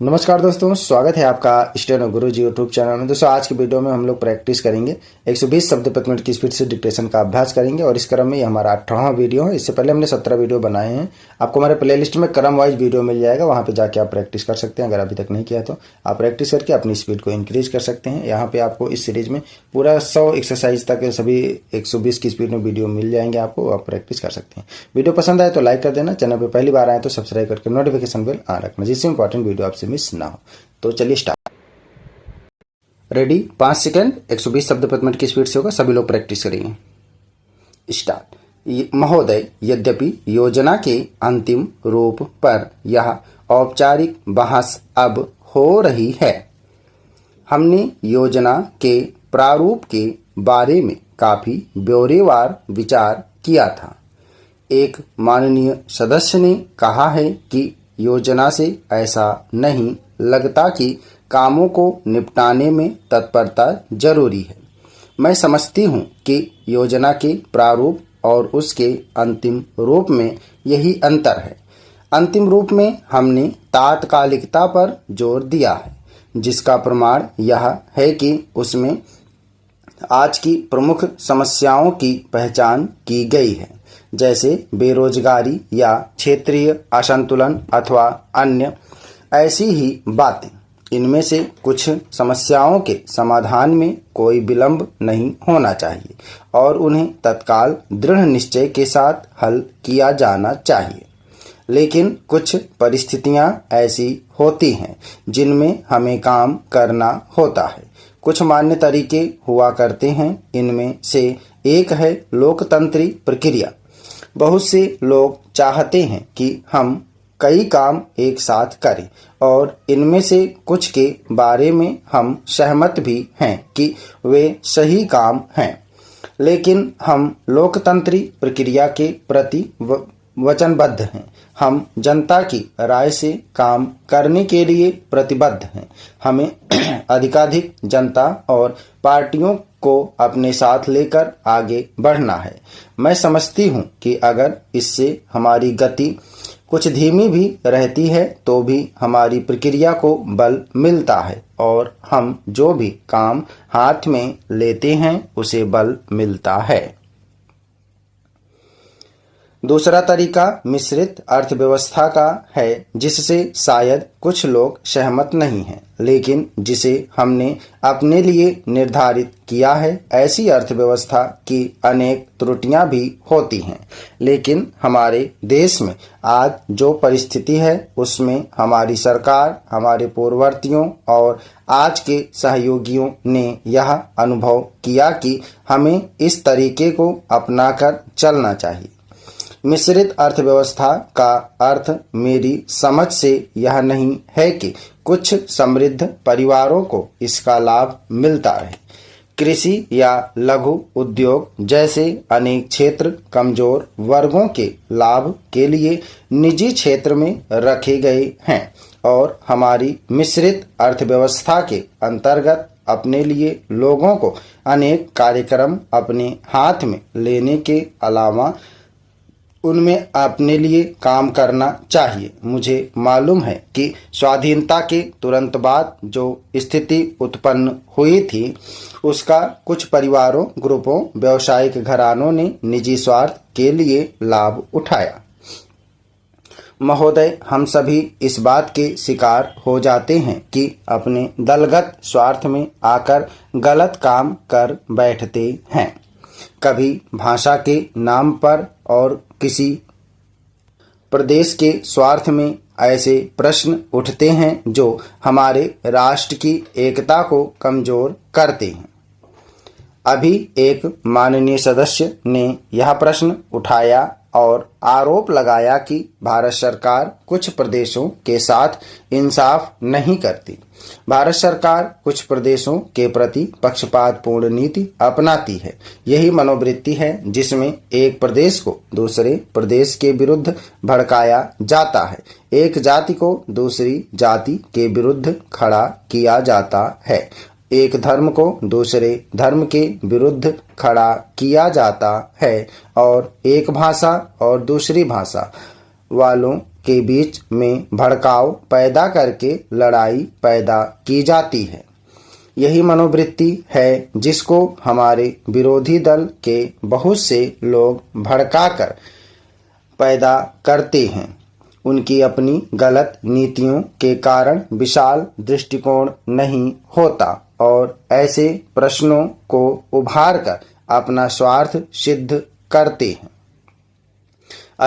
नमस्कार दोस्तों, स्वागत है आपका स्टेनो गुरुजी यूट्यूब चैनल में। दोस्तों आज की वीडियो में हम लोग प्रैक्टिस करेंगे 120 शब्द प्रति मिनट की स्पीड से डिक्टेशन का अभ्यास करेंगे और इस क्रम में ये हमारा 18वां वीडियो है। इससे पहले हमने 17 वीडियो बनाए हैं। आपको हमारे प्लेलिस्ट में क्रम वाइज वीडियो मिल जाएगा, वहाँ पे जाके आप प्रैक्टिस कर सकते हैं। अगर अभी तक नहीं किया तो आप प्रैक्टिस करके अपनी स्पीड को इंक्रीज कर सकते हैं। यहाँ पे आपको इस सीरीज में पूरा 100 एक्सरसाइज तक सभी 120 की स्पीड में वीडियो मिल जाएंगे, आपको आप प्रैक्टिस कर सकते हैं। वीडियो पसंद आए तो लाइक कर देना, चैनल पर पहली बार आए तो सब्सक्राइब करके नोटिफिकेशन बेल ऑन रखना, जिससे इंपॉर्टेंट वीडियो आपसे मिस ना हो। तो चलिए स्टार्ट। रेडी, 5 सेकंड, 120 शब्द प्रति मिनट की स्पीड से होगा। सभी लोग प्रैक्टिस करेंगे। स्टार्ट। महोदय, यद्यपि योजना के अंतिम रूप पर यह औपचारिक बहस अब हो रही है, हमने योजना के प्रारूप के बारे में काफी ब्यौरेवार विचार किया था। एक माननीय सदस्य ने कहा है कि योजना से ऐसा नहीं लगता कि कामों को निपटाने में तत्परता जरूरी है। मैं समझती हूँ कि योजना के प्रारूप और उसके अंतिम रूप में यही अंतर है। अंतिम रूप में हमने तात्कालिकता पर जोर दिया है, जिसका प्रमाण यह है कि उसमें आज की प्रमुख समस्याओं की पहचान की गई है, जैसे बेरोजगारी या क्षेत्रीय असंतुलन अथवा अन्य ऐसी ही बातें। इनमें से कुछ समस्याओं के समाधान में कोई विलंब नहीं होना चाहिए और उन्हें तत्काल दृढ़ निश्चय के साथ हल किया जाना चाहिए। लेकिन कुछ परिस्थितियां ऐसी होती हैं जिनमें हमें काम करना होता है। कुछ मान्य तरीके हुआ करते हैं। इनमें से एक है लोकतंत्री प्रक्रिया। बहुत से लोग चाहते हैं कि हम कई काम एक साथ करें और इनमें से कुछ के बारे में हम सहमत भी हैं कि वे सही काम हैं, लेकिन हम लोकतंत्री प्रक्रिया के प्रति वचनबद्ध हैं। हम जनता की राय से काम करने के लिए प्रतिबद्ध हैं। हमें अधिकाधिक जनता और पार्टियों को अपने साथ लेकर आगे बढ़ना है। मैं समझती हूँ कि अगर इससे हमारी गति कुछ धीमी भी रहती है तो भी हमारी प्रक्रिया को बल मिलता है और हम जो भी काम हाथ में लेते हैं उसे बल मिलता है। दूसरा तरीका मिश्रित अर्थव्यवस्था का है, जिससे शायद कुछ लोग सहमत नहीं हैं, लेकिन जिसे हमने अपने लिए निर्धारित किया है। ऐसी अर्थव्यवस्था की अनेक त्रुटियां भी होती हैं, लेकिन हमारे देश में आज जो परिस्थिति है उसमें हमारी सरकार, हमारे पूर्ववर्तियों और आज के सहयोगियों ने यह अनुभव किया कि हमें इस तरीके को अपनाकर चलना चाहिए। मिश्रित अर्थव्यवस्था का अर्थ मेरी समझ से यह नहीं है कि कुछ समृद्ध परिवारों को इसका लाभ मिलता रहे। कृषि या लघु उद्योग जैसे अनेक क्षेत्र कमजोर वर्गों के लाभ के लिए निजी क्षेत्र में रखे गए हैं और हमारी मिश्रित अर्थव्यवस्था के अंतर्गत अपने लिए लोगों को अनेक कार्यक्रम अपने हाथ में लेने के अलावा उनमें अपने लिए काम करना चाहिए। मुझे मालूम है कि स्वाधीनता के तुरंत बाद जो स्थिति उत्पन्न हुई थी उसका कुछ परिवारों, ग्रुपों, व्यावसायिक घरानों ने निजी स्वार्थ के लिए लाभ उठाया। महोदय, हम सभी इस बात के शिकार हो जाते हैं कि अपने दलगत स्वार्थ में आकर गलत काम कर बैठते हैं। कभी भाषा के नाम पर और किसी प्रदेश के स्वार्थ में ऐसे प्रश्न उठते हैं जो हमारे राष्ट्र की एकता को कमजोर करते हैं। अभी एक माननीय सदस्य ने यह प्रश्न उठाया और आरोप लगाया कि भारत सरकार कुछ प्रदेशों के साथ इंसाफ नहीं करती। भारत सरकार कुछ प्रदेशों के प्रति पक्षपातपूर्ण नीति अपनाती है। यही मनोवृत्ति है जिसमें एक प्रदेश को दूसरे प्रदेश के विरुद्ध भड़काया जाता है। एक जाति को दूसरी जाति के विरुद्ध खड़ा किया जाता है। एक धर्म को दूसरे धर्म के विरुद्ध खड़ा किया जाता है और एक भाषा और दूसरी भाषा वालों के बीच में भड़काव पैदा करके लड़ाई पैदा की जाती है। यही मनोवृत्ति है जिसको हमारे विरोधी दल के बहुत से लोग भड़काकर पैदा करते हैं। उनकी अपनी गलत नीतियों के कारण विशाल दृष्टिकोण नहीं होता और ऐसे प्रश्नों को उभारकर अपना स्वार्थ सिद्ध करते हैं।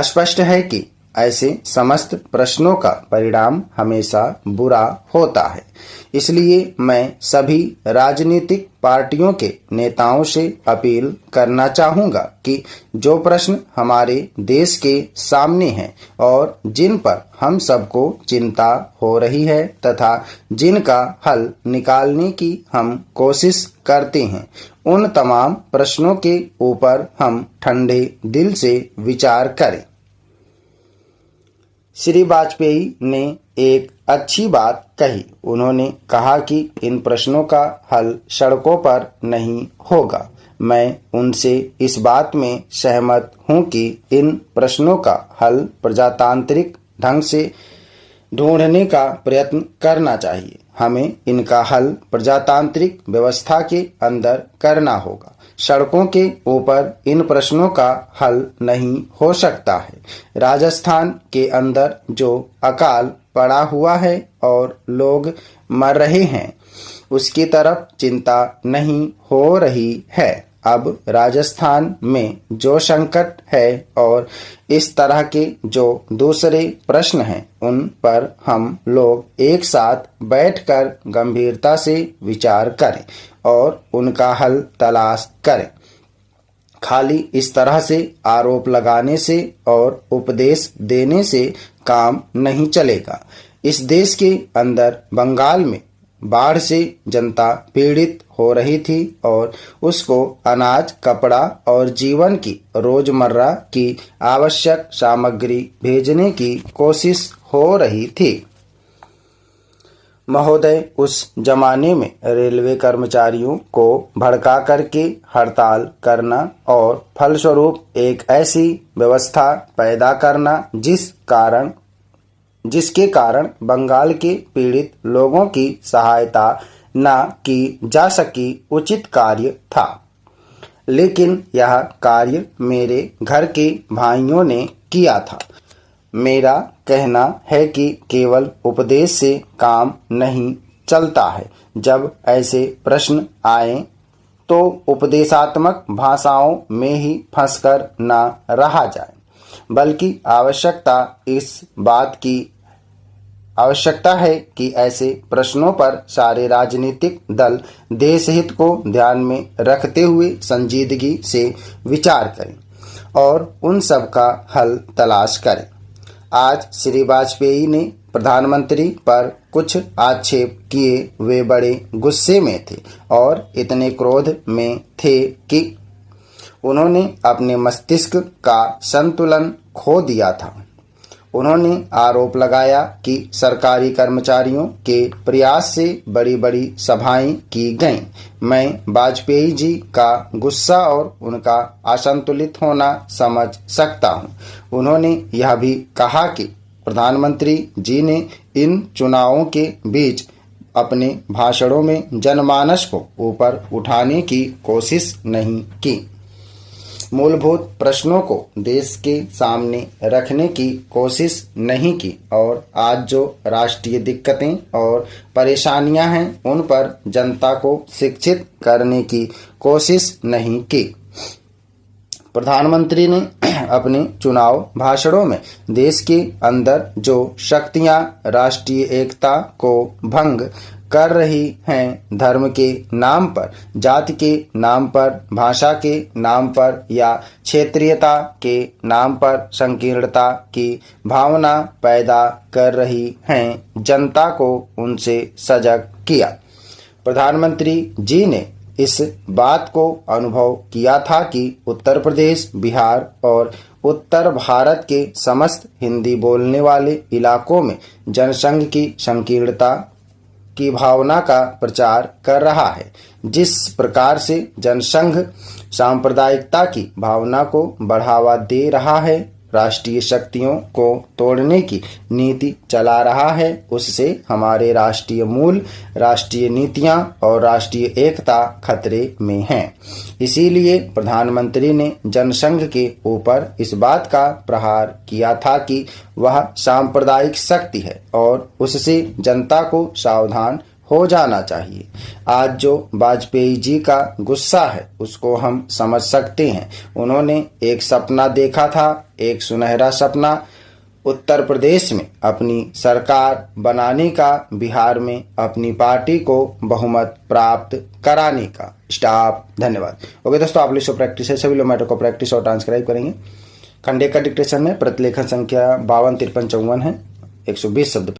स्पष्ट है कि ऐसे समस्त प्रश्नों का परिणाम हमेशा बुरा होता है। इसलिए मैं सभी राजनीतिक पार्टियों के नेताओं से अपील करना चाहूंगा कि जो प्रश्न हमारे देश के सामने हैं और जिन पर हम सबको चिंता हो रही है तथा जिनका हल निकालने की हम कोशिश करते हैं, उन तमाम प्रश्नों के ऊपर हम ठंडे दिल से विचार करें। श्री वाजपेयी ने एक अच्छी बात कही। उन्होंने कहा कि इन प्रश्नों का हल सड़कों पर नहीं होगा। मैं उनसे इस बात में सहमत हूं कि इन प्रश्नों का हल प्रजातांत्रिक ढंग से ढूंढने का प्रयत्न करना चाहिए। हमें इनका हल प्रजातांत्रिक व्यवस्था के अंदर करना होगा। सड़कों के ऊपर इन प्रश्नों का हल नहीं हो सकता है। राजस्थान के अंदर जो अकाल पड़ा हुआ है और लोग मर रहे हैं, उसकी तरफ चिंता नहीं हो रही है। अब राजस्थान में जो संकट है और इस तरह के जो दूसरे प्रश्न हैं, उन पर हम लोग एक साथ बैठकर गंभीरता से विचार करें और उनका हल तलाश करें। खाली इस तरह से आरोप लगाने से और उपदेश देने से काम नहीं चलेगा। इस देश के अंदर बंगाल में बाढ़ से जनता पीड़ित हो रही थी और उसको अनाज, कपड़ा और जीवन की रोजमर्रा की आवश्यक सामग्री भेजने की कोशिश हो रही थी। महोदय, उस जमाने में रेलवे कर्मचारियों को भड़का करके हड़ताल करना और फलस्वरूप एक ऐसी व्यवस्था पैदा करना जिसके कारण बंगाल के पीड़ित लोगों की सहायता न की जा सकी, उचित कार्य था। लेकिन यह कार्य मेरे घर के भाइयों ने किया था। मेरा कहना है कि केवल उपदेश से काम नहीं चलता है। जब ऐसे प्रश्न आए तो उपदेशात्मक भाषाओं में ही फंसकर न रहा जाए, बल्कि आवश्यकता है कि ऐसे प्रश्नों पर सारे राजनीतिक दल देश हित को ध्यान में रखते हुए संजीदगी से विचार करें और उन सब का हल तलाश करें। आज श्री वाजपेयी ने प्रधानमंत्री पर कुछ आक्षेप किए। वे बड़े गुस्से में थे और इतने क्रोध में थे कि उन्होंने अपने मस्तिष्क का संतुलन खो दिया था। उन्होंने आरोप लगाया कि सरकारी कर्मचारियों के प्रयास से बड़ी बड़ी सभाएं की गईं। मैं वाजपेयी जी का गुस्सा और उनका असंतुलित होना समझ सकता हूं। उन्होंने यह भी कहा कि प्रधानमंत्री जी ने इन चुनावों के बीच अपने भाषणों में जनमानस को ऊपर उठाने की कोशिश नहीं की, मूलभूत प्रश्नों को देश के सामने रखने की कोशिश नहीं की और आज जो राष्ट्रीय दिक्कतें और परेशानियां हैं, उन पर जनता को शिक्षित करने की कोशिश नहीं की। प्रधानमंत्री ने अपने चुनाव भाषणों में देश के अंदर जो शक्तियां राष्ट्रीय एकता को भंग कर रही हैं, धर्म के नाम पर, जाति के नाम पर, भाषा के नाम पर या क्षेत्रीयता के नाम पर संकीर्णता की भावना पैदा कर रही हैं, जनता को उनसे सजग किया। प्रधानमंत्री जी ने इस बात को अनुभव किया था कि उत्तर प्रदेश, बिहार और उत्तर भारत के समस्त हिंदी बोलने वाले इलाकों में जनसंघ की संकीर्णता की भावना का प्रचार कर रहा है। जिस प्रकार से जनसंघ सांप्रदायिकता की भावना को बढ़ावा दे रहा है, राष्ट्रीय शक्तियों को तोड़ने की नीति चला रहा है, उससे हमारे राष्ट्रीय मूल, राष्ट्रीय नीतियां और राष्ट्रीय एकता खतरे में हैं। इसीलिए प्रधानमंत्री ने जनसंघ के ऊपर इस बात का प्रहार किया था कि वह सांप्रदायिक शक्ति है और उससे जनता को सावधान हो जाना चाहिए। आज जो वाजपेयी जी का गुस्सा है उसको हम समझ सकते हैं। उन्होंने एक सपना देखा था, एक सुनहरा सपना, उत्तर प्रदेश में अपनी सरकार बनाने का, बिहार में अपनी पार्टी को बहुमत प्राप्त कराने का। स्टॉप। धन्यवाद। ओके दोस्तों, आप लोग प्रैक्टिस है, सभी लोग मैटर को प्रैक्टिस और ट्रांसक्राइब करेंगे। खंडे का डिक्टेशन में प्रतिलेखन संख्या 525354 है, 120 शब्द।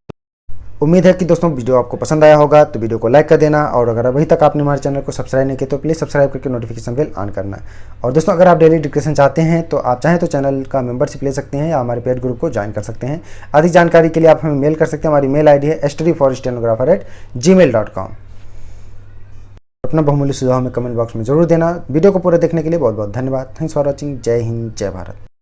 उम्मीद है कि दोस्तों वीडियो आपको पसंद आया होगा, तो वीडियो को लाइक कर देना और अगर अभी तक आपने हमारे चैनल को सब्सक्राइब नहीं किया तो प्लीज़ सब्सक्राइब करके नोटिफिकेशन बेल ऑन करना। और दोस्तों अगर आप डेली डिक्टेशन चाहते हैं तो आप चाहें तो चैनल का मेंबरशिप ले सकते हैं या हमारे पेड ग्रुप को ज्वाइन कर सकते हैं। अधिक जानकारी के लिए आप हमें मेल कर सकते हैं। हमारी मेल ID है studyforstenographer@gmail.com। अपना बहुमूल्य सुझाव हमें कमेंट बॉक्स में जरूर देना। वीडियो को पूरा देखने के लिए बहुत बहुत धन्यवाद। Thanks for watching. जय हिंद, जय भारत।